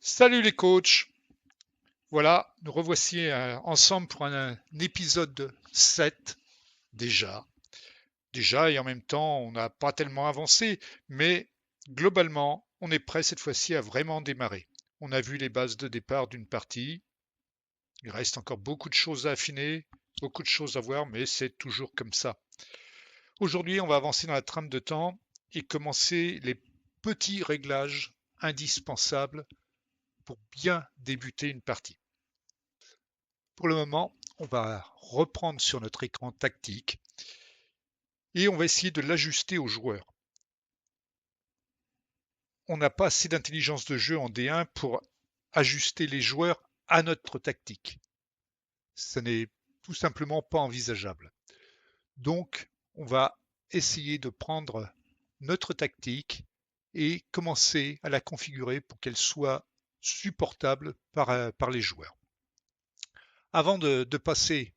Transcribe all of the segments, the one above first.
Salut les coachs! Voilà, nous revoici ensemble pour un épisode 7 déjà. Déjà, et en même temps, on n'a pas tellement avancé, mais globalement, on est prêt cette fois-ci à vraiment démarrer. On a vu les bases de départ d'une partie. Il reste encore beaucoup de choses à affiner, beaucoup de choses à voir, mais c'est toujours comme ça. Aujourd'hui, on va avancer dans la trame de temps et commencer les petits réglages indispensables pour bien débuter une partie. Pour le moment, on va reprendre sur notre écran tactique et on va essayer de l'ajuster aux joueurs. On n'a pas assez d'intelligence de jeu en D1 pour ajuster les joueurs à notre tactique. Ce n'est tout simplement pas envisageable. Donc, on va essayer de prendre notre tactique et commencer à la configurer pour qu'elle soit supportable par les joueurs. Avant de passer,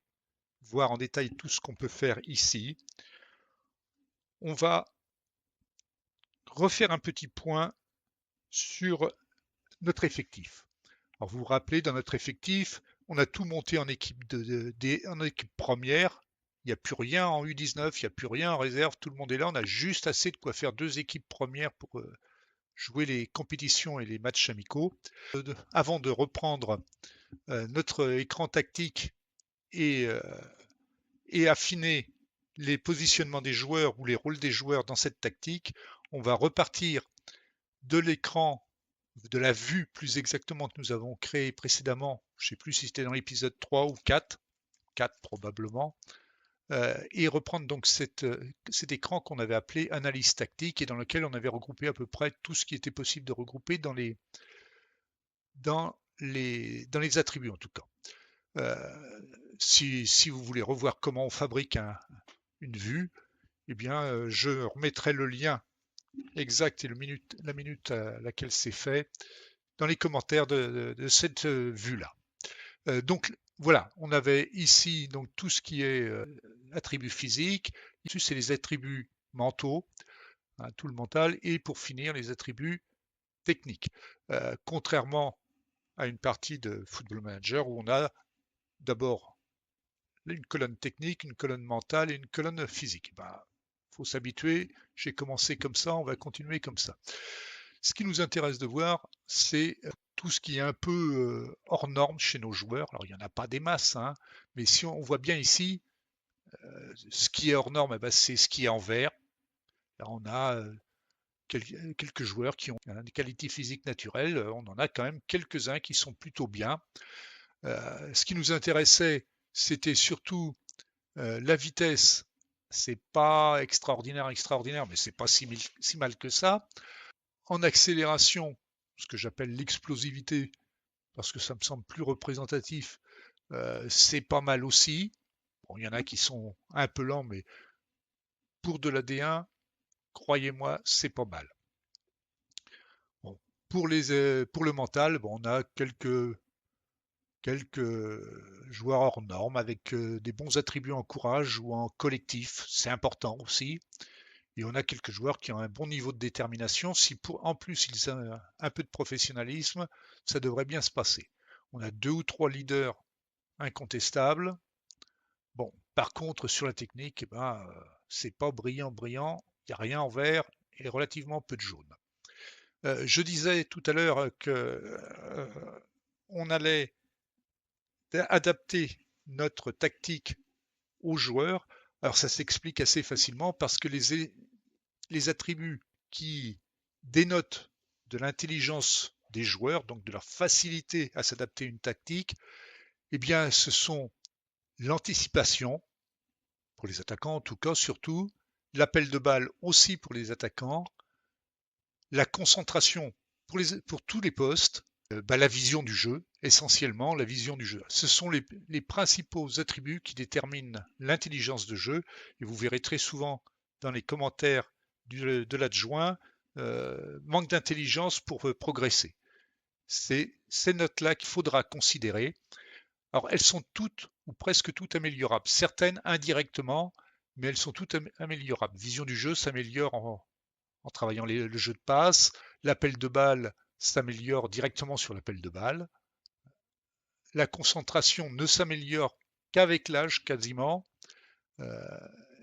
voir en détail tout ce qu'on peut faire ici, on va refaire un petit point sur notre effectif. Alors vous vous rappelez, dans notre effectif, on a tout monté en équipe, en équipe première. Il n'y a plus rien en U19, il n'y a plus rien en réserve, tout le monde est là. On a juste assez de quoi faire deux équipes premières pour jouer les compétitions et les matchs amicaux. Avant de reprendre notre écran tactique et, euh, et affiner les positionnements des joueurs ou les rôles des joueurs dans cette tactique, on va repartir de l'écran, de la vue plus exactement que nous avons créé précédemment, je ne sais plus si c'était dans l'épisode 3 ou 4, 4 probablement, et reprendre donc cet écran qu'on avait appelé analyse tactique et dans lequel on avait regroupé à peu près tout ce qui était possible de regrouper dans les attributs en tout cas. Si vous voulez revoir comment on fabrique une vue, eh bien, je remettrai le lien exact et la minute à laquelle c'est fait dans les commentaires de cette vue-là. Donc voilà, on avait ici donc tout ce qui est attributs physiques, ici c'est les attributs mentaux, hein, tout le mental, et pour finir les attributs techniques. Contrairement à une partie de Football Manager où on a d'abord une colonne technique, une colonne mentale et une colonne physique. Faut s'habituer, j'ai commencé comme ça, on va continuer comme ça. Ce qui nous intéresse de voir, c'est tout ce qui est un peu hors norme chez nos joueurs. Alors, il n'y en a pas des masses, hein, mais si on voit bien ici, ce qui est hors norme, eh ben, c'est ce qui est en vert. Là, on a quelques joueurs qui ont des qualités physiques naturelles. On en a quand même quelques-uns qui sont plutôt bien. Ce qui nous intéressait, c'était surtout la vitesse. C'est pas extraordinaire, mais c'est pas si mal que ça. En accélération, ce que j'appelle l'explosivité, parce que ça me semble plus représentatif, c'est pas mal aussi. Bon, il y en a qui sont un peu lents, mais pour de la D1, croyez-moi, c'est pas mal. Bon, pour le mental, bon, on a quelques joueurs hors normes avec des bons attributs en courage ou en collectif, c'est important aussi. Et on a quelques joueurs qui ont un bon niveau de détermination. Si en plus ils ont un peu de professionnalisme, ça devrait bien se passer. On a deux ou trois leaders incontestables. Bon, par contre, sur la technique, c'est pas brillant. Il n'y a rien en vert et relativement peu de jaune. Je disais tout à l'heure que on allait adapter notre tactique aux joueurs. Alors ça s'explique assez facilement parce que les attributs qui dénotent de l'intelligence des joueurs, donc de leur facilité à s'adapter à une tactique, eh bien, ce sont l'anticipation, pour les attaquants en tout cas surtout, l'appel de balle aussi pour les attaquants, la concentration pour tous les postes, la vision du jeu, essentiellement la vision du jeu. Ce sont les principaux attributs qui déterminent l'intelligence de jeu, et vous verrez très souvent dans les commentaires de l'adjoint, manque d'intelligence pour progresser. C'est ces notes-là qu'il faudra considérer. Alors elles sont toutes ou presque toutes améliorables, certaines indirectement, mais elles sont toutes améliorables. Vision du jeu s'améliore en travaillant le jeu de passe, l'appel de balle s'améliore directement sur l'appel de balle. La concentration ne s'améliore qu'avec l'âge quasiment.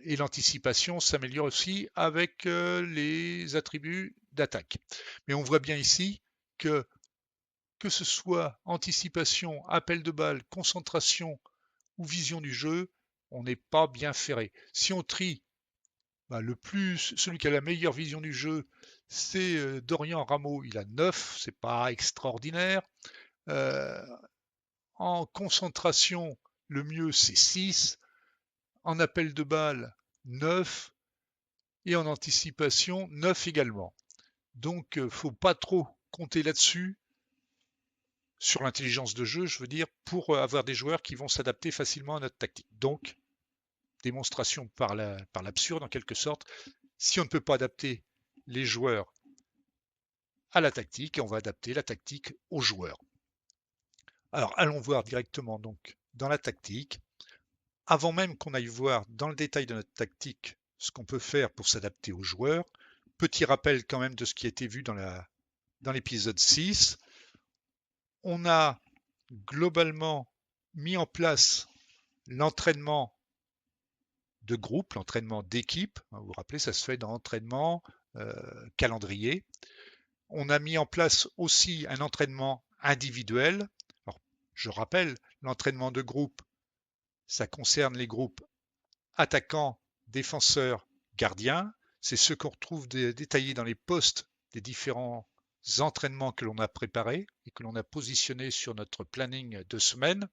Et l'anticipation s'améliore aussi avec les attributs d'attaque. Mais on voit bien ici que ce soit anticipation, appel de balle, concentration ou vision du jeu, on n'est pas bien ferré. Si on trie, celui qui a la meilleure vision du jeu, c'est Dorian Rameau, il a 9, c'est pas extraordinaire. En concentration, le mieux c'est 6. En appel de balle, 9. Et en anticipation, 9 également. Donc, faut pas trop compter là-dessus, sur l'intelligence de jeu, je veux dire, pour avoir des joueurs qui vont s'adapter facilement à notre tactique. Donc, démonstration par l'absurde en quelque sorte, si on ne peut pas adapter les joueurs à la tactique, on va adapter la tactique aux joueurs. Alors, allons voir directement donc dans la tactique. Avant même qu'on aille voir dans le détail de notre tactique ce qu'on peut faire pour s'adapter aux joueurs, petit rappel quand même de ce qui a été vu dans l'épisode 6. On a globalement mis en place l'entraînement de groupe, l'entraînement d'équipe. Vous vous rappelez, ça se fait dans l'entraînement calendrier. On a mis en place aussi un entraînement individuel. Alors, je rappelle, l'entraînement de groupe, ça concerne les groupes attaquants, défenseurs, gardiens. C'est ceux qu'on retrouve détaillés dans les postes des différents entraînements que l'on a préparés et que l'on a positionnés sur notre planning de semaine.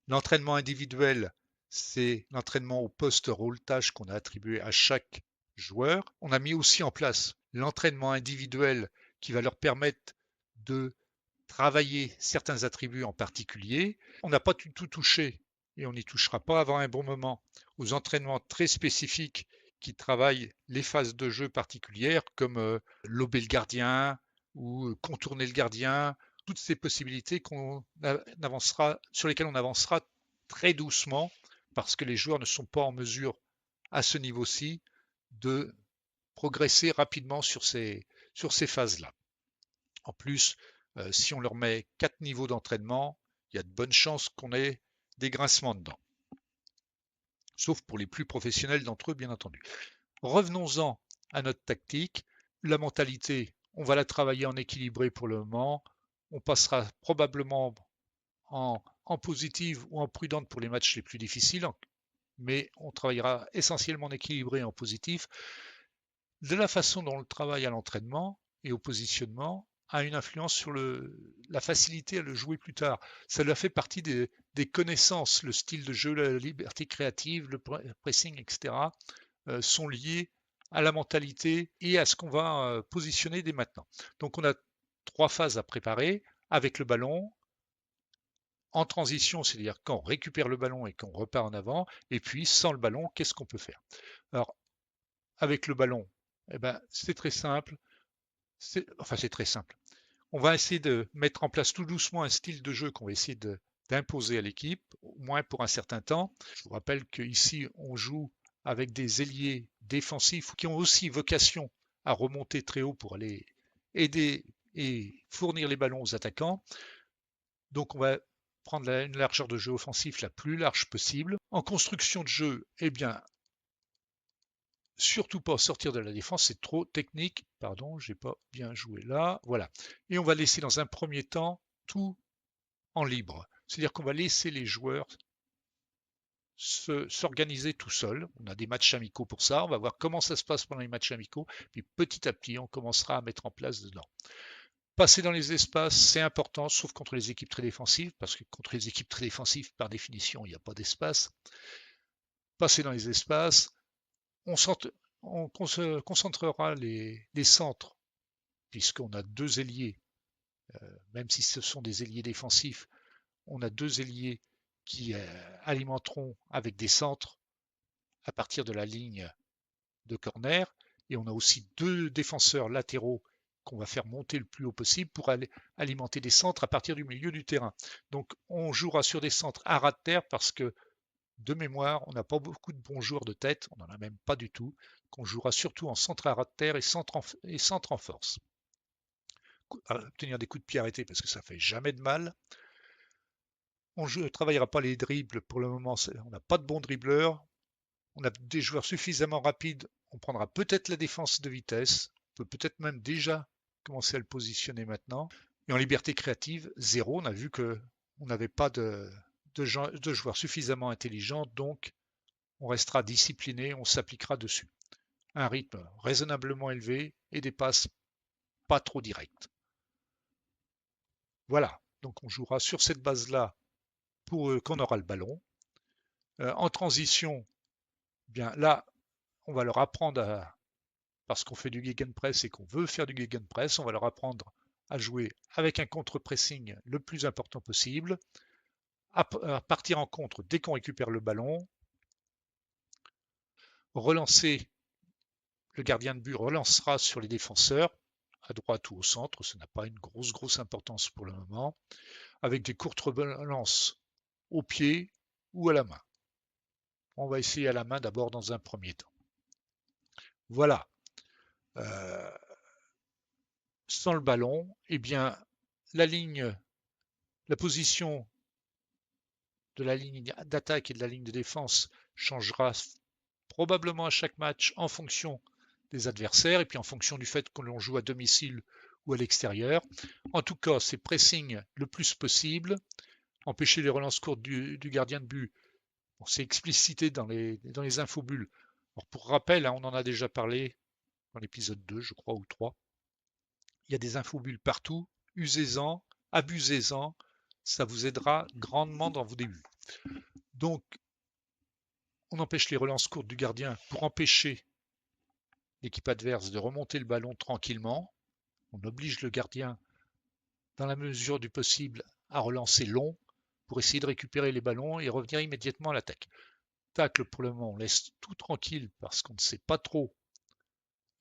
L'entraînement individuel, c'est l'entraînement au poste rôle-tâche qu'on a attribué à chaque joueur. On a mis aussi en place l'entraînement individuel qui va leur permettre de travailler certains attributs en particulier. On n'a pas du tout touché, et on n'y touchera pas avant un bon moment, aux entraînements très spécifiques qui travaillent les phases de jeu particulières, comme lober le gardien ou contourner le gardien, toutes ces possibilités sur lesquelles on avancera très doucement, parce que les joueurs ne sont pas en mesure, à ce niveau-ci, de progresser rapidement sur ces phases-là. En plus, si on leur met 4 niveaux d'entraînement, il y a de bonnes chances qu'on ait des grincements dedans. Sauf pour les plus professionnels d'entre eux, bien entendu. Revenons-en à notre tactique. La mentalité, on va la travailler en équilibré pour le moment. On passera probablement en positive ou en prudente pour les matchs les plus difficiles, mais on travaillera essentiellement en équilibré et en positif. De la façon dont on le travaille à l'entraînement et au positionnement, a une influence sur la facilité à le jouer plus tard. Ça leur fait partie des connaissances, le style de jeu, la liberté créative, le pressing, etc. Sont liés à la mentalité et à ce qu'on va positionner dès maintenant. Donc on a 3 phases à préparer avec le ballon, en transition, c'est-à-dire quand on récupère le ballon et qu'on repart en avant, et puis sans le ballon, qu'est-ce qu'on peut faire? Alors, avec le ballon, eh ben, c'est très simple. C'est très simple. On va essayer de mettre en place tout doucement un style de jeu qu'on va essayer d'imposer à l'équipe, au moins pour un certain temps. Je vous rappelle qu'ici, on joue avec des ailiers défensifs qui ont aussi vocation à remonter très haut pour aller aider et fournir les ballons aux attaquants. Donc on va prendre une largeur de jeu offensif la plus large possible. En construction de jeu, eh bien, surtout pas sortir de la défense, c'est trop technique. Pardon, j'ai pas bien joué là. Voilà. Et on va laisser dans un premier temps tout en libre. C'est-à-dire qu'on va laisser les joueurs s'organiser tout seuls. On a des matchs amicaux pour ça. On va voir comment ça se passe pendant les matchs amicaux. Puis petit à petit, on commencera à mettre en place dedans. Passer dans les espaces, c'est important, sauf contre les équipes très défensives, parce que contre les équipes très défensives, par définition, il n'y a pas d'espace. Passer dans les espaces, on se concentrera les centres, puisqu'on a 2 ailiers, même si ce sont des ailiers défensifs, on a 2 ailiers qui alimenteront avec des centres à partir de la ligne de corner, et on a aussi 2 défenseurs latéraux qu'on va faire monter le plus haut possible pour aller alimenter des centres à partir du milieu du terrain. Donc on jouera sur des centres à ras de terre parce que de mémoire, on n'a pas beaucoup de bons joueurs de tête, on n'en a même pas du tout, qu'on jouera surtout en centre à ras de terre et centre en force. obtenir des coups de pied arrêtés parce que ça fait jamais de mal. On ne travaillera pas les dribbles pour le moment, on n'a pas de bons dribbleurs. On a des joueurs suffisamment rapides, on prendra peut-être la défense de vitesse, on peut peut-être même déjà commencer à le positionner maintenant. Et en liberté créative, zéro, on a vu que on n'avait pas de joueurs suffisamment intelligents, donc on restera discipliné, on s'appliquera dessus. Un rythme raisonnablement élevé et des passes pas trop directes. Voilà, donc on jouera sur cette base-là pour qu'on aura le ballon. En transition, bien là, on va leur apprendre parce qu'on fait du gegenpress et qu'on veut faire du gegenpress, on va leur apprendre à jouer avec un contre-pressing le plus important possible, à partir en contre dès qu'on récupère le ballon, relancer, le gardien de but relancera sur les défenseurs, à droite ou au centre, ça n'a pas une grosse importance pour le moment, avec des courtes relances au pied ou à la main. On va essayer à la main d'abord dans un premier temps. Voilà. Sans le ballon, eh bien, la position de la ligne d'attaque et de la ligne de défense changera probablement à chaque match en fonction des adversaires et puis en fonction du fait que l'on joue à domicile ou à l'extérieur. En tout cas, c'est pressing le plus possible, empêcher les relances courtes du gardien de but. Bon, c'est explicité dans les infobulles. Alors pour rappel, on en a déjà parlé dans l'épisode 2, je crois, ou 3. Il y a des infobulles partout. Usez-en, abusez-en. Ça vous aidera grandement dans vos débuts. Donc, on empêche les relances courtes du gardien pour empêcher l'équipe adverse de remonter le ballon tranquillement. On oblige le gardien, dans la mesure du possible, à relancer long pour essayer de récupérer les ballons et revenir immédiatement à l'attaque. Tacle, pour le moment, on laisse tout tranquille parce qu'on ne sait pas trop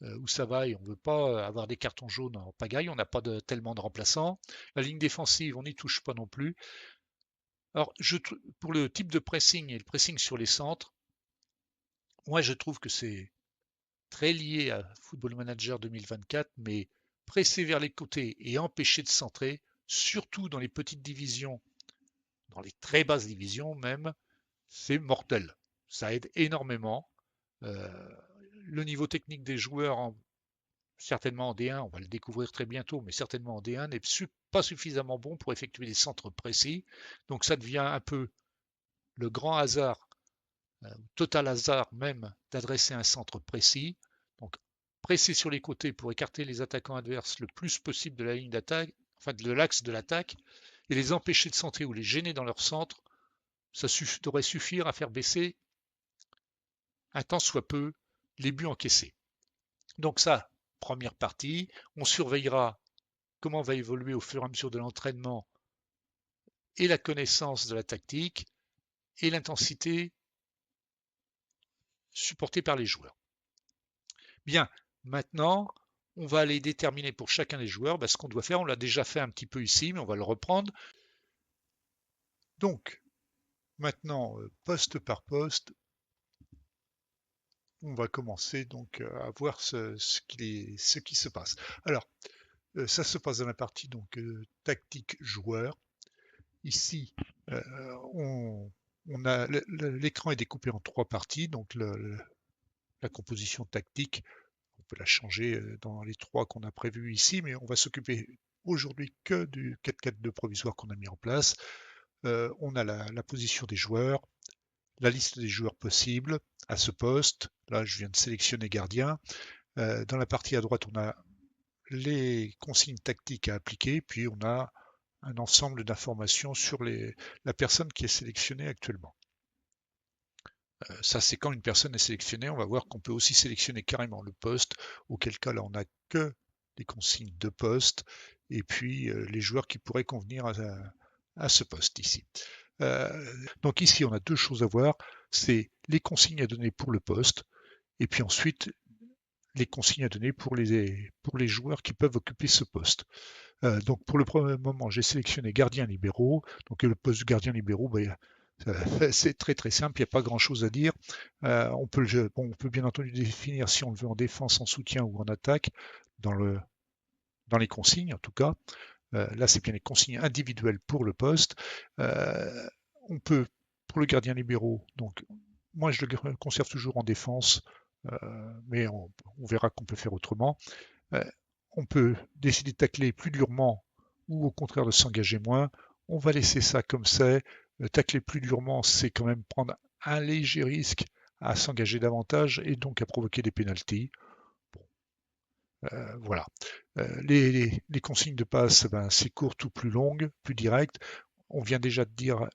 où ça va et on ne veut pas avoir des cartons jaunes en pagaille, on n'a pas tellement de remplaçants. La ligne défensive, on n'y touche pas non plus. Alors, pour le type de pressing et le pressing sur les centres, moi je trouve que c'est très lié à Football Manager 2024, mais presser vers les côtés et empêcher de centrer, surtout dans les petites divisions, dans les très basses divisions même, c'est mortel. Ça aide énormément. Le niveau technique des joueurs, certainement en D1, on va le découvrir très bientôt, mais certainement en D1, n'est pas suffisamment bon pour effectuer des centres précis. Donc ça devient un peu le grand hasard, total hasard même, d'adresser un centre précis. Donc presser sur les côtés pour écarter les attaquants adverses le plus possible de la ligne d'attaque, enfin de l'axe de l'attaque, et les empêcher de centrer ou les gêner dans leur centre, ça devrait suffire à faire baisser un tant soit peu les buts encaissés. Donc ça, première partie, on surveillera comment va évoluer au fur et à mesure de l'entraînement et la connaissance de la tactique et l'intensité supportée par les joueurs. Bien, maintenant, on va aller déterminer pour chacun des joueurs ce qu'on doit faire. On l'a déjà fait un petit peu ici, mais on va le reprendre. Donc, maintenant, poste par poste, on va commencer donc à voir ce qui se passe. Alors, ça se passe dans la partie donc tactique joueur. Ici, l'écran est découpé en 3 parties, donc la composition tactique, on peut la changer dans les 3 qu'on a prévus ici, mais on va s'occuper aujourd'hui que du 4-4-2 provisoire qu'on a mis en place. On a la position des joueurs, la liste des joueurs possibles à ce poste. Là, je viens de sélectionner gardien. Dans la partie à droite, on a les consignes tactiques à appliquer, puis on a un ensemble d'informations sur la personne qui est sélectionnée actuellement. Ça, c'est quand une personne est sélectionnée, on va voir qu'on peut aussi sélectionner carrément le poste, auquel cas là, on n'a que les consignes de poste, et puis les joueurs qui pourraient convenir à ce poste ici. Donc ici, on a 2 choses à voir, c'est les consignes à donner pour le poste, et puis ensuite, les consignes à donner pour les joueurs qui peuvent occuper ce poste. Donc pour le premier moment, j'ai sélectionné gardien libéraux. Donc le poste de gardien libéraux, c'est très simple, il n'y a pas grand chose à dire. On peut bien entendu définir si on le veut en défense, en soutien ou en attaque dans dans les consignes en tout cas. Là, c'est bien les consignes individuelles pour le poste. On peut, pour le gardien libéraux, donc moi je le conserve toujours en défense, mais on verra qu'on peut faire autrement. On peut décider de tacler plus durement ou au contraire de s'engager moins. On va laisser ça comme c'est. Tacler plus durement, c'est quand même prendre un léger risque à s'engager davantage et donc à provoquer des pénaltys. Bon, voilà. Les consignes de passe, ben, c'est courtes ou plus longues, plus directes. On vient déjà de dire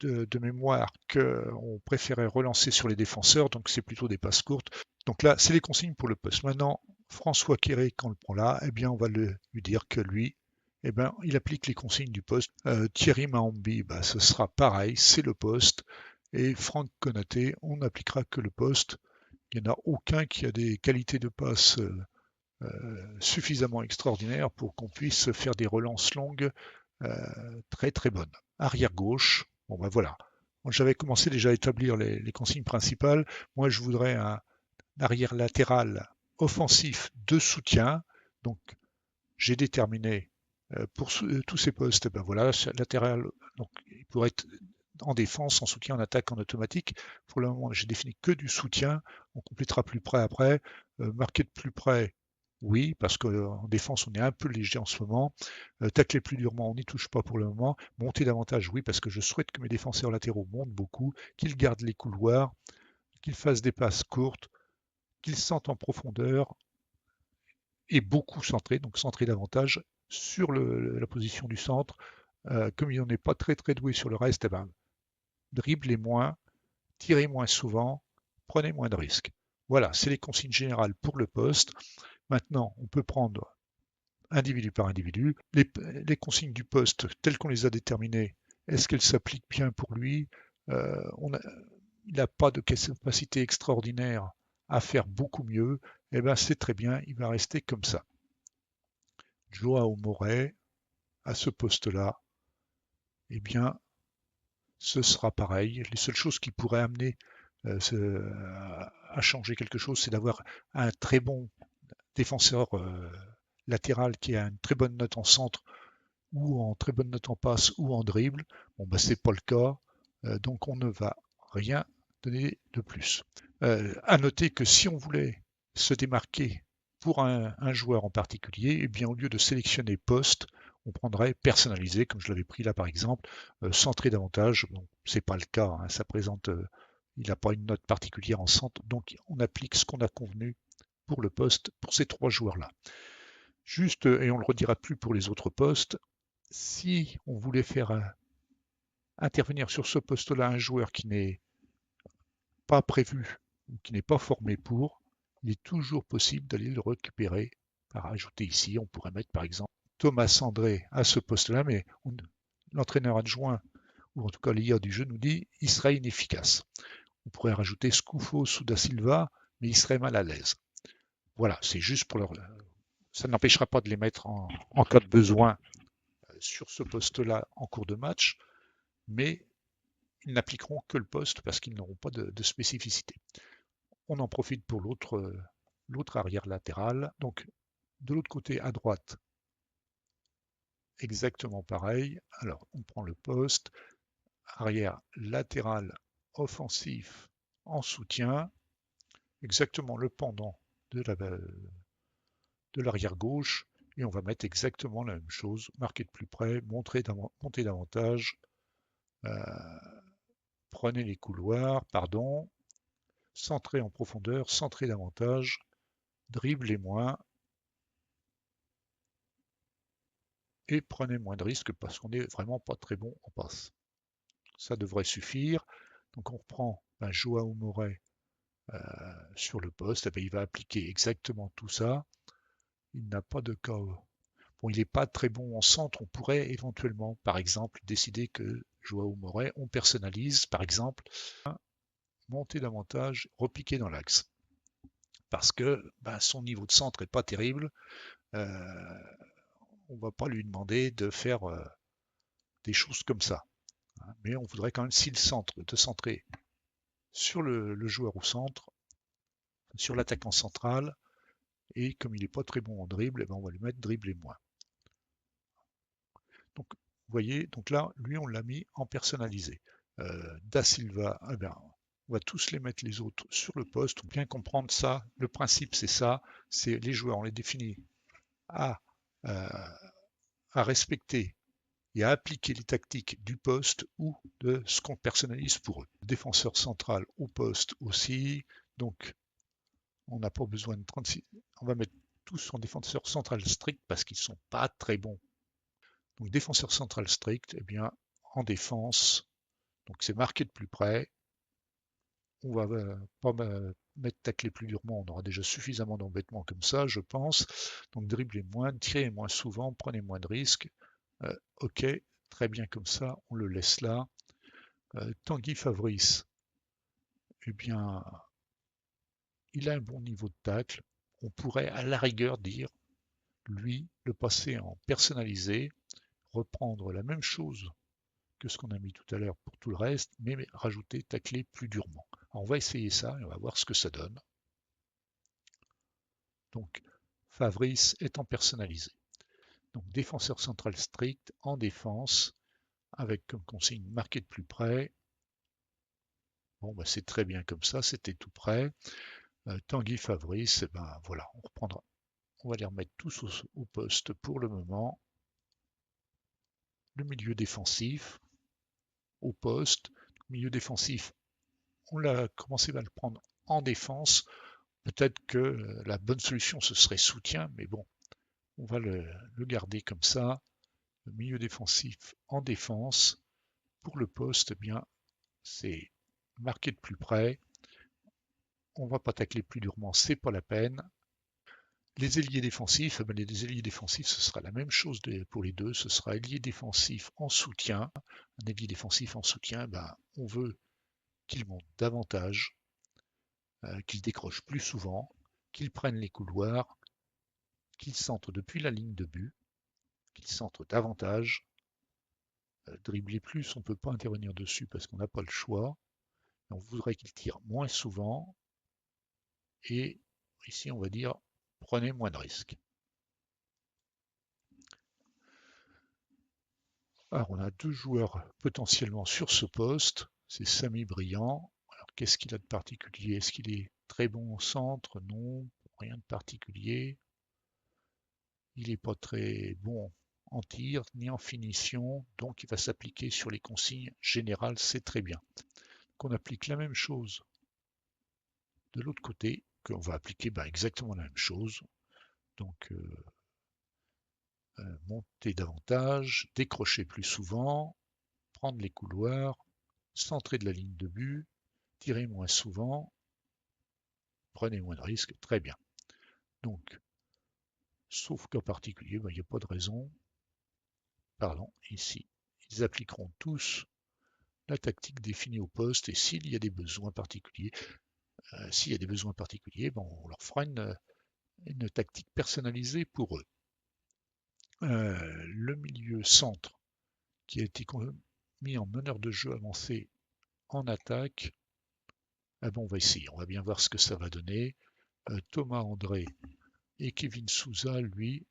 de mémoire qu'on préférait relancer sur les défenseurs, donc c'est plutôt des passes courtes. Donc là, c'est les consignes pour le poste. Maintenant, François Quéré, quand on le prend là, eh bien, on va lui dire que lui, eh ben, il applique les consignes du poste. Thierry Mahambi, bah, ce sera pareil, c'est le poste. Et Franck Konaté, on n'appliquera que le poste. Il n'y en a aucun qui a des qualités de passe suffisamment extraordinaires pour qu'on puisse faire des relances longues très très bonnes. Arrière gauche, bon ben voilà. J'avais commencé déjà à établir les consignes principales. Moi, je voudrais un arrière latéral offensif de soutien. Donc, j'ai déterminé pour tous ces postes, ben voilà, latéral, donc il pourrait être en défense, en soutien, en attaque, en automatique. Pour le moment, j'ai défini que du soutien. On complétera plus près après. Marquer de plus près, oui, parce qu'en défense, on est un peu léger en ce moment. Tacler plus durement, on n'y touche pas pour le moment. Monter davantage, oui, parce que je souhaite que mes défenseurs latéraux montent beaucoup, qu'ils gardent les couloirs, qu'ils fassent des passes courtes, qu'ils sentent en profondeur et beaucoup centrés, donc centrés davantage sur la position du centre. Comme il n'en est pas très très doué sur le reste, eh ben, driblez moins, tirez moins souvent, prenez moins de risques. Voilà, c'est les consignes générales pour le poste. Maintenant, on peut prendre individu par individu. Les consignes du poste, telles qu'on les a déterminées, est-ce qu'elles s'appliquent bien pour lui? Il n'a pas de capacité extraordinaire à faire beaucoup mieux. Eh bien, c'est très bien, il va rester comme ça. Joao Moret, à ce poste-là, eh bien, ce sera pareil. Les seules choses qui pourraient amener à changer quelque chose, c'est d'avoir un très bon défenseur latéral qui a une très bonne note en centre ou en très bonne note en passe ou en dribble. Bon, bah, c'est pas le cas, donc on ne va rien donner de plus. À noter que si on voulait se démarquer pour un joueur en particulier, eh bien au lieu de sélectionner poste, on prendrait personnalisé, comme je l'avais pris là par exemple, centré davantage. Bon, c'est pas le cas, hein, ça présente, il n'a pas une note particulière en centre, donc on applique ce qu'on a convenu pour le poste pour ces trois joueurs-là. Juste, et on ne le redira plus pour les autres postes, si on voulait faire intervenir sur ce poste-là un joueur qui n'est pas prévu ou qui n'est pas formé pour, il est toujours possible d'aller le récupérer. À rajouter ici, on pourrait mettre par exemple Thomas André à ce poste-là, mais l'entraîneur adjoint, ou en tout cas l'IA du jeu, nous dit il serait inefficace. On pourrait rajouter Scoufo ou Da Silva, mais il serait mal à l'aise. Voilà, c'est juste pour leur. Ça n'empêchera pas de les mettre en cas de besoin sur ce poste-là en cours de match, mais ils n'appliqueront que le poste parce qu'ils n'auront pas de spécificité. On en profite pour l'autre arrière latéral. Donc, de l'autre côté, à droite, exactement pareil. Alors, on prend le poste, arrière latéral offensif en soutien, exactement le pendant de l'arrière gauche, et on va mettre exactement la même chose, marquer de plus près, monter davantage, prenez les couloirs, pardon, centrer en profondeur, centrer davantage, dribbler moins, et prenez moins de risques parce qu'on n'est vraiment pas très bon en passe. Ça devrait suffire. Donc on reprend Joao Moret sur le poste, et bien, il va appliquer exactement tout ça. Il n'a pas de cas. Bon, il n'est pas très bon en centre. On pourrait éventuellement, par exemple, décider que Joao Moret, on personnalise, par exemple, monter davantage, repiquer dans l'axe. Parce que son niveau de centre n'est pas terrible. On ne va pas lui demander de faire des choses comme ça. Mais on voudrait quand même, si le centre, de centrer sur le joueur au centre, sur l'attaquant central, Et comme il n'est pas très bon en dribble, eh ben on va lui mettre dribbler moins. Donc, vous voyez, donc là, lui, on l'a mis en personnalisé. Da Silva, eh bien, on va tous les mettre les autres sur le poste. Pour bien comprendre ça, le principe, c'est ça. C'est les joueurs, on les définit à, euh, à respecter et à appliquer les tactiques du poste ou de ce qu'on personnalise pour eux. Défenseur central au poste aussi. Donc, on n'a pas besoin de 36. On va mettre tous en défenseur central strict parce qu'ils ne sont pas très bons. Donc, défenseur central strict, eh bien, en défense, donc c'est marqué de plus près. On va pas mettre tacler plus durement, on aura déjà suffisamment d'embêtements comme ça, je pense. Donc, dribbler moins, tirez moins souvent, prenez moins de risques. Ok, très bien comme ça, on le laisse là. Tanguy Fabrice, eh bien, il a un bon niveau de tacle. On pourrait à la rigueur dire, lui, le passer en personnalisé, reprendre la même chose que ce qu'on a mis tout à l'heure pour tout le reste, mais rajouter tacler plus durement. Alors on va essayer ça et on va voir ce que ça donne. Donc, Fabrice étant personnalisé. Donc, défenseur central strict en défense, avec comme consigne marqué de plus près. Bon, bah, c'est très bien comme ça, c'était tout près. Tanguy Fabrice, eh ben voilà, on reprendra. On va les remettre tous au poste pour le moment. Le milieu défensif, au poste. Milieu défensif, on l'a commencé à le prendre en défense. Peut-être que la bonne solution, ce serait soutien, mais bon, on va le garder comme ça. Le milieu défensif en défense. Pour le poste, eh bien, c'est marqué de plus près. On ne va pas tacler plus durement, c'est pas la peine. Les ailiers défensifs, les ailiers défensifs, ce sera la même chose pour les deux. Ce sera ailier défensif en soutien. Un ailier défensif en soutien, on veut qu'il monte davantage, qu'il décroche plus souvent, qu'il prenne les couloirs, qu'il centre depuis la ligne de but, qu'il centre davantage. Dribbler plus, on ne peut pas intervenir dessus parce qu'on n'a pas le choix. On voudrait qu'il tire moins souvent. Et ici, on va dire, prenez moins de risques. Alors, on a deux joueurs potentiellement sur ce poste. C'est Samy Briand. Alors, qu'est-ce qu'il a de particulier? Est-ce qu'il est très bon au centre? Non, rien de particulier. Il n'est pas très bon en tir ni en finition, donc il va s'appliquer sur les consignes générales, c'est très bien. Qu'on applique la même chose de l'autre côté, qu'on va appliquer exactement la même chose. Donc, monter davantage, décrocher plus souvent, prendre les couloirs, centrer de la ligne de but, tirer moins souvent, prenez moins de risques, très bien. Donc, sauf qu'en particulier, il n'y a pas de raison. Pardon, ici, ils appliqueront tous la tactique définie au poste et s'il y a des besoins particuliers, on leur fera une tactique personnalisée pour eux. Le milieu centre qui a été mis en meneur de jeu avancé en attaque, on va essayer, on va bien voir ce que ça va donner. Thomas André et Kevin Souza, lui,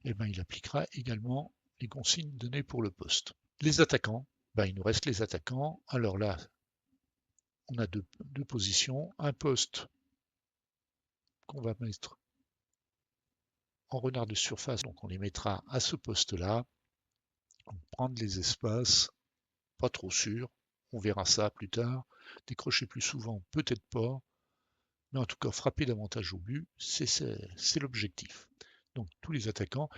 il appliquera également les consignes données pour le poste. Les attaquants, il nous reste les attaquants. Alors là, on a deux positions, un poste qu'on va mettre en renard de surface, donc on les mettra à ce poste-là. Prendre les espaces, pas trop sûr, on verra ça plus tard. Décrocher plus souvent, peut-être pas, mais en tout cas frapper davantage au but, c'est l'objectif. Donc tous les attaquants,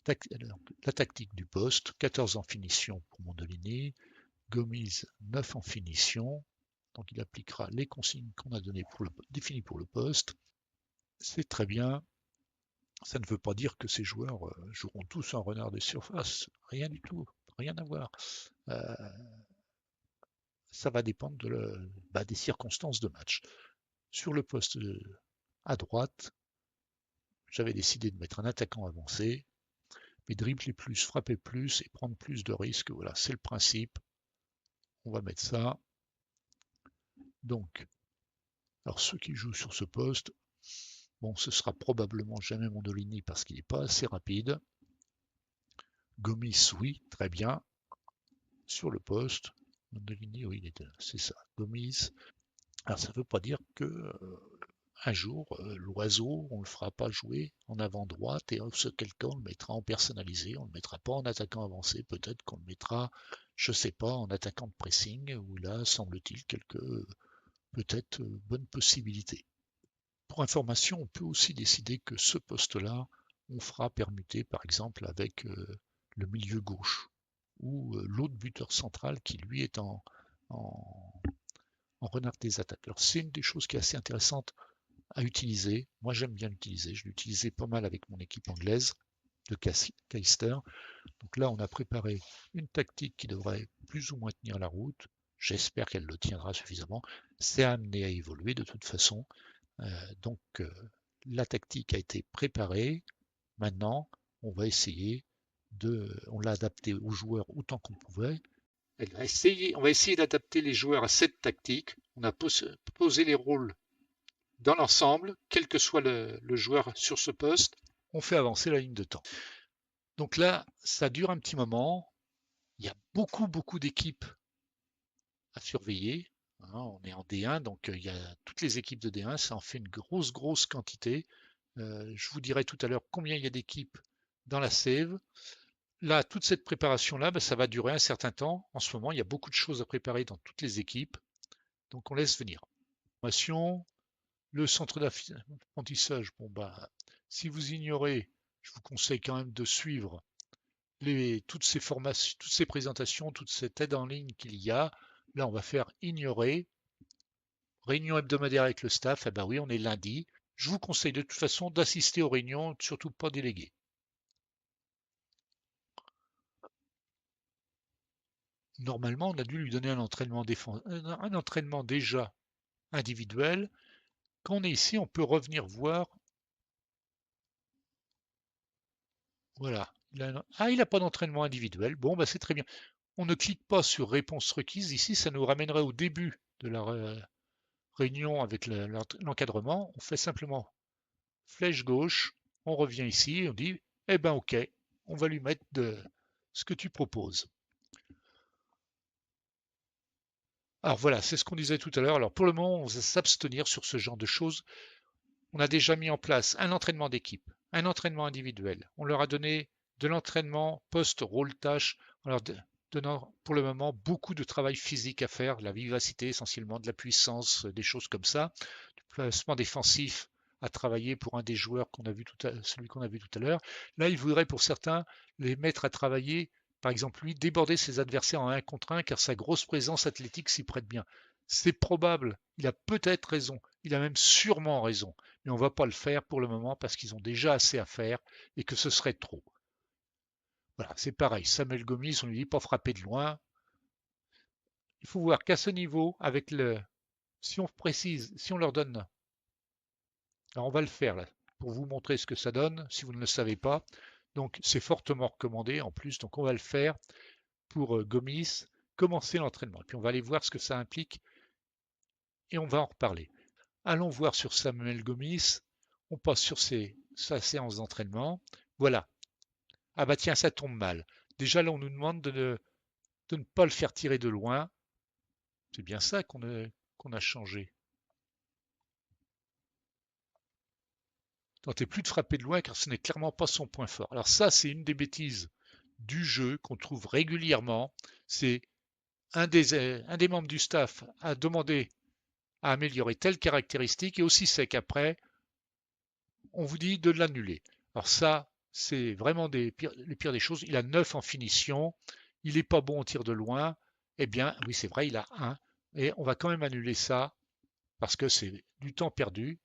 la tactique du poste, 14 en finition pour Mondolini, Gomis 9 en finition, donc il appliquera les consignes qu'on a définies pour le poste. C'est très bien. Ça ne veut pas dire que ces joueurs joueront tous en renard des surfaces. Rien du tout. Rien à voir. Ça va dépendre des circonstances de match. Sur le poste à droite, j'avais décidé de mettre un attaquant avancé, mais dribbler plus, frapper plus et prendre plus de risques. Voilà, c'est le principe. On va mettre ça. Donc, alors ceux qui jouent sur ce poste, Bon, ce sera probablement jamais Mondolini parce qu'il n'est pas assez rapide. Gomis, oui, très bien. Sur le poste. Mondolini, oui, c'est ça. Gomis. Alors ça ne veut pas dire que un jour, l'oiseau, on ne le fera pas jouer en avant droite et ce quelqu'un, on le mettra en personnalisé, on ne le mettra pas en attaquant avancé, peut-être qu'on le mettra, je ne sais pas, en attaquant de pressing, où là, semble-t-il, quelques peut-être bonnes possibilités. Pour information, on peut aussi décider que ce poste-là, on fera permuter par exemple avec le milieu gauche ou l'autre buteur central qui lui est en, en renard des attaques. Alors c'est une des choses qui est assez intéressante à utiliser. Moi j'aime bien l'utiliser. Je l'utilisais pas mal avec mon équipe anglaise de Caister. Donc là on a préparé une tactique qui devrait plus ou moins tenir la route. J'espère qu'elle le tiendra suffisamment. C'est amené à évoluer de toute façon. Donc la tactique a été préparée. Maintenant, on va essayer on l'a adapté aux joueurs autant qu'on pouvait. On va essayer d'adapter les joueurs à cette tactique. On a posé les rôles dans l'ensemble, quel que soit le joueur sur ce poste. On fait avancer la ligne de temps. Donc là, ça dure un petit moment. Il y a beaucoup d'équipes à surveiller. On est en D1, donc il y a toutes les équipes de D1. Ça en fait une grosse quantité. Je vous dirai tout à l'heure combien il y a d'équipes dans la save. Là, toute cette préparation-là, ça va durer un certain temps. En ce moment, il y a beaucoup de choses à préparer dans toutes les équipes. Donc, on laisse venir. Formation, le centre d'apprentissage. Bon, si vous ignorez, je vous conseille quand même de suivre toutes ces formations, toutes ces présentations, toute cette aide en ligne qu'il y a. Là, on va faire ignorer. Réunion hebdomadaire avec le staff. Eh ben oui, on est lundi. Je vous conseille de toute façon d'assister aux réunions, surtout pas déléguées. Normalement, on a dû lui donner un entraînement déjà individuel. Quand on est ici, on peut revenir voir. Voilà. Il n'a pas d'entraînement individuel. Bon, c'est très bien. On ne clique pas sur réponse requise. Ici, ça nous ramènerait au début de la réunion avec l'encadrement. On fait simplement flèche gauche. On revient ici et on dit, eh ben ok, on va lui mettre ce que tu proposes. Alors voilà, c'est ce qu'on disait tout à l'heure. Alors pour le moment, on va s'abstenir sur ce genre de choses. On a déjà mis en place un entraînement d'équipe, un entraînement individuel. On leur a donné de l'entraînement post-rôle tâche en leur donnant pour le moment beaucoup de travail physique à faire, de la vivacité essentiellement, de la puissance, des choses comme ça, du placement défensif à travailler pour un des joueurs celui qu'on a vu tout à l'heure. Là, il voudrait pour certains les mettre à travailler, par exemple lui, déborder ses adversaires en 1 contre 1 car sa grosse présence athlétique s'y prête bien. C'est probable, il a peut-être raison, il a même sûrement raison, mais on ne va pas le faire pour le moment parce qu'ils ont déjà assez à faire et que ce serait trop. Voilà, c'est pareil, Samuel Gomis, on lui dit pas frapper de loin. Il faut voir qu'à ce niveau, si on précise, si on leur donne, alors on va le faire là, pour vous montrer ce que ça donne, si vous ne le savez pas. Donc c'est fortement recommandé en plus, donc on va le faire pour Gomis, commencer l'entraînement. Et puis on va aller voir ce que ça implique et on va en reparler. Allons voir sur Samuel Gomis. On passe sur sa séance d'entraînement. Voilà. Ah bah tiens, ça tombe mal. Déjà là, on nous demande de ne pas le faire tirer de loin. C'est bien ça qu'on a changé. Tentez plus de frapper de loin car ce n'est clairement pas son point fort. Alors ça, c'est une des bêtises du jeu qu'on trouve régulièrement. C'est un des membres du staff a demandé à améliorer telle caractéristique et aussi c'est qu'après, on vous dit de l'annuler. Alors ça, c'est vraiment les pires des choses. Il a 9 en finition, il n'est pas bon au tir de loin. Eh bien, oui, c'est vrai, il a 1. Et on va quand même annuler ça parce que c'est du temps perdu.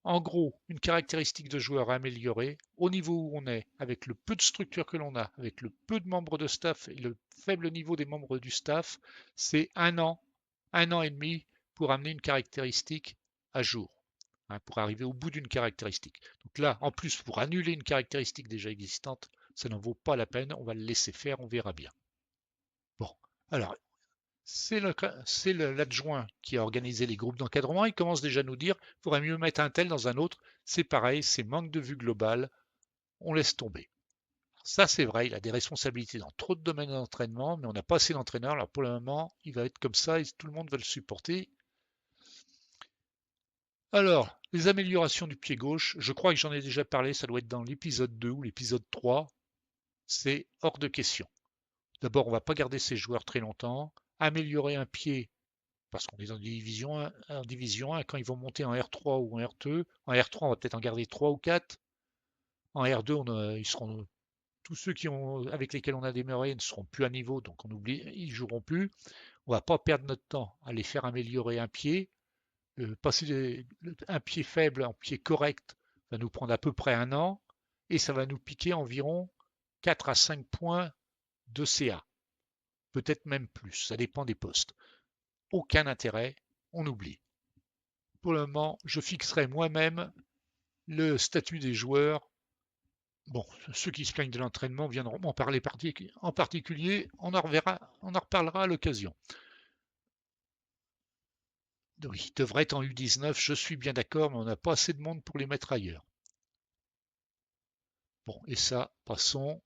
En gros, une caractéristique de joueur à améliorer au niveau où on est, avec le peu de structure que l'on a, avec le peu de membres de staff et le faible niveau des membres du staff, c'est 1 an et demi pour amener une caractéristique à jour, pour arriver au bout d'une caractéristique. Donc là, en plus, pour annuler une caractéristique déjà existante, ça n'en vaut pas la peine, on va le laisser faire, on verra bien. Bon, alors, c'est l'adjoint qui a organisé les groupes d'encadrement. Il commence déjà à nous dire, il faudrait mieux mettre un tel dans un autre. C'est pareil, c'est manque de vue globale. On laisse tomber. Ça, c'est vrai, il a des responsabilités dans trop de domaines d'entraînement, mais on n'a pas assez d'entraîneurs. Alors pour le moment, il va être comme ça et tout le monde va le supporter. Alors, les améliorations du pied gauche, je crois que j'en ai déjà parlé, ça doit être dans l'épisode 2 ou l'épisode 3. C'est hors de question. D'abord, on ne va pas garder ces joueurs très longtemps. Améliorer un pied, parce qu'on est en division 1, quand ils vont monter en R3 ou en R2. En R3, on va peut-être en garder 3 ou 4. En R2, ils seront tous ceux avec lesquels on a démarré ne seront plus à niveau, donc on oublie, ils joueront plus. On va pas perdre notre temps à les faire améliorer un pied. Passer un pied faible en pied correct va nous prendre à peu près un an et ça va nous piquer environ 4 à 5 points de CA. Peut-être même plus, ça dépend des postes. Aucun intérêt, on oublie. Pour le moment, je fixerai moi-même le statut des joueurs. Bon, ceux qui se plaignent de l'entraînement viendront m'en parler en particulier, on en reparlera à l'occasion. Oui, ils devraient être en U19, je suis bien d'accord, mais on n'a pas assez de monde pour les mettre ailleurs. Bon, et ça, passons.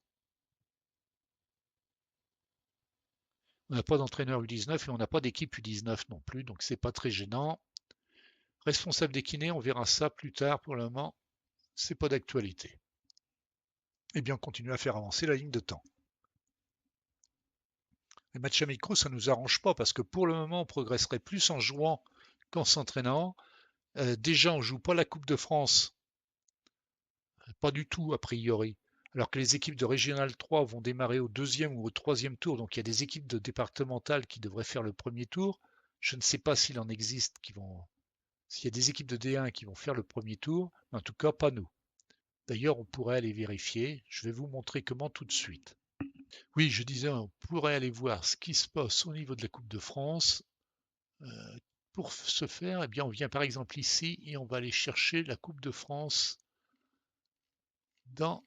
On n'a pas d'entraîneur U19 et on n'a pas d'équipe U19 non plus, donc c'est pas très gênant. Responsable des kinés, on verra ça plus tard. Pour le moment, c'est pas d'actualité. Eh bien, on continue à faire avancer la ligne de temps. Les matchs amicaux, ça ne nous arrange pas parce que pour le moment, on progresserait plus en jouant qu'en s'entraînant. Déjà, on ne joue pas la Coupe de France, pas du tout a priori. Alors que les équipes de Régional 3 vont démarrer au deuxième ou au troisième tour, donc il y a des équipes de départementales qui devraient faire le premier tour. Je ne sais pas s'il en existe s'il y a des équipes de D1 qui vont faire le premier tour, mais en tout cas pas nous. D'ailleurs, on pourrait aller vérifier. Je vais vous montrer comment tout de suite. Oui, je disais, on pourrait aller voir ce qui se passe au niveau de la Coupe de France. Pour ce faire, eh bien, on vient par exemple ici et on va aller chercher la Coupe de France dans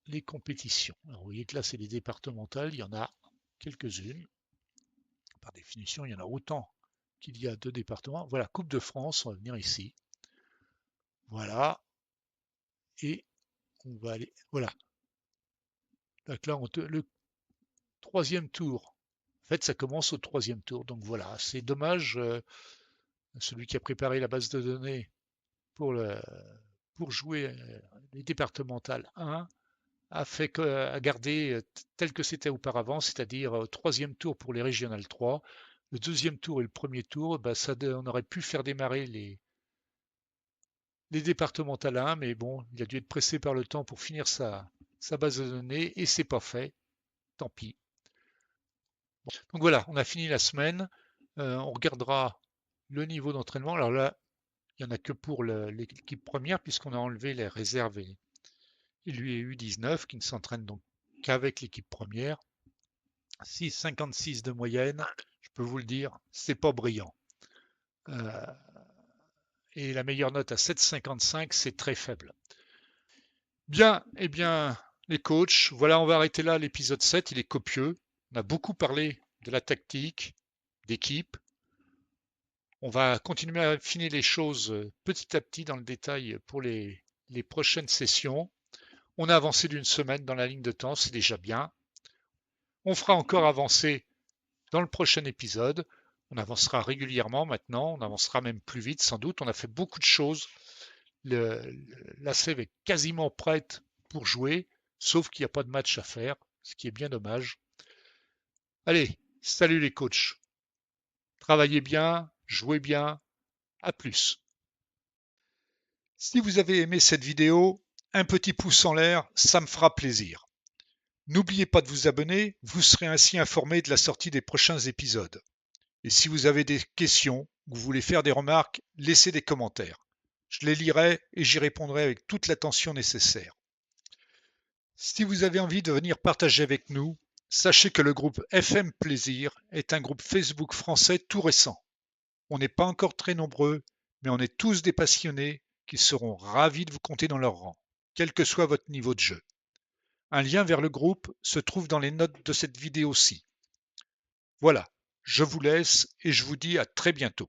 les compétitions. Alors, vous voyez que là, c'est les départementales, il y en a quelques-unes. Par définition, il y en a autant qu'il y a de départements. Voilà, Coupe de France, on va venir ici. Voilà. Et on va aller. Voilà. Donc là, le troisième tour. En fait, ça commence au troisième tour. Donc voilà, c'est dommage. Celui qui a préparé la base de données pour, pour jouer les départementales 1 a gardé tel que c'était auparavant, c'est-à-dire troisième tour pour les régionales 3. Le deuxième tour et le premier tour, bah, on aurait pu faire démarrer les départementales 1, mais bon, il a dû être pressé par le temps pour finir sa base de données et c'est pas fait. Tant pis. Donc voilà, on a fini la semaine. On regardera le niveau d'entraînement. Alors là, il n'y en a que pour l'équipe première, puisqu'on a enlevé les réserves et lui est U19, qui ne s'entraîne donc qu'avec l'équipe première. 6,56 de moyenne, je peux vous le dire, c'est pas brillant. Et la meilleure note à 7,55, c'est très faible. Bien, eh bien, les coachs, voilà, on va arrêter là l'épisode 7, il est copieux. On a beaucoup parlé de la tactique, d'équipe. On va continuer à affiner les choses petit à petit dans le détail pour les prochaines sessions. On a avancé d'une semaine dans la ligne de temps, c'est déjà bien. On fera encore avancer dans le prochain épisode. On avancera régulièrement maintenant, on avancera même plus vite sans doute. On a fait beaucoup de choses. La sève est quasiment prête pour jouer, sauf qu'il n'y a pas de match à faire, ce qui est bien dommage. Allez, salut les coachs. Travaillez bien, jouez bien. À plus. Si vous avez aimé cette vidéo, un petit pouce en l'air, ça me fera plaisir. N'oubliez pas de vous abonner, vous serez ainsi informé de la sortie des prochains épisodes. Et si vous avez des questions ou vous voulez faire des remarques, laissez des commentaires. Je les lirai et j'y répondrai avec toute l'attention nécessaire. Si vous avez envie de venir partager avec nous, sachez que le groupe FM Plaisir est un groupe Facebook français tout récent. On n'est pas encore très nombreux, mais on est tous des passionnés qui seront ravis de vous compter dans leur rang, quel que soit votre niveau de jeu. Un lien vers le groupe se trouve dans les notes de cette vidéo-ci. Voilà, je vous laisse et je vous dis à très bientôt.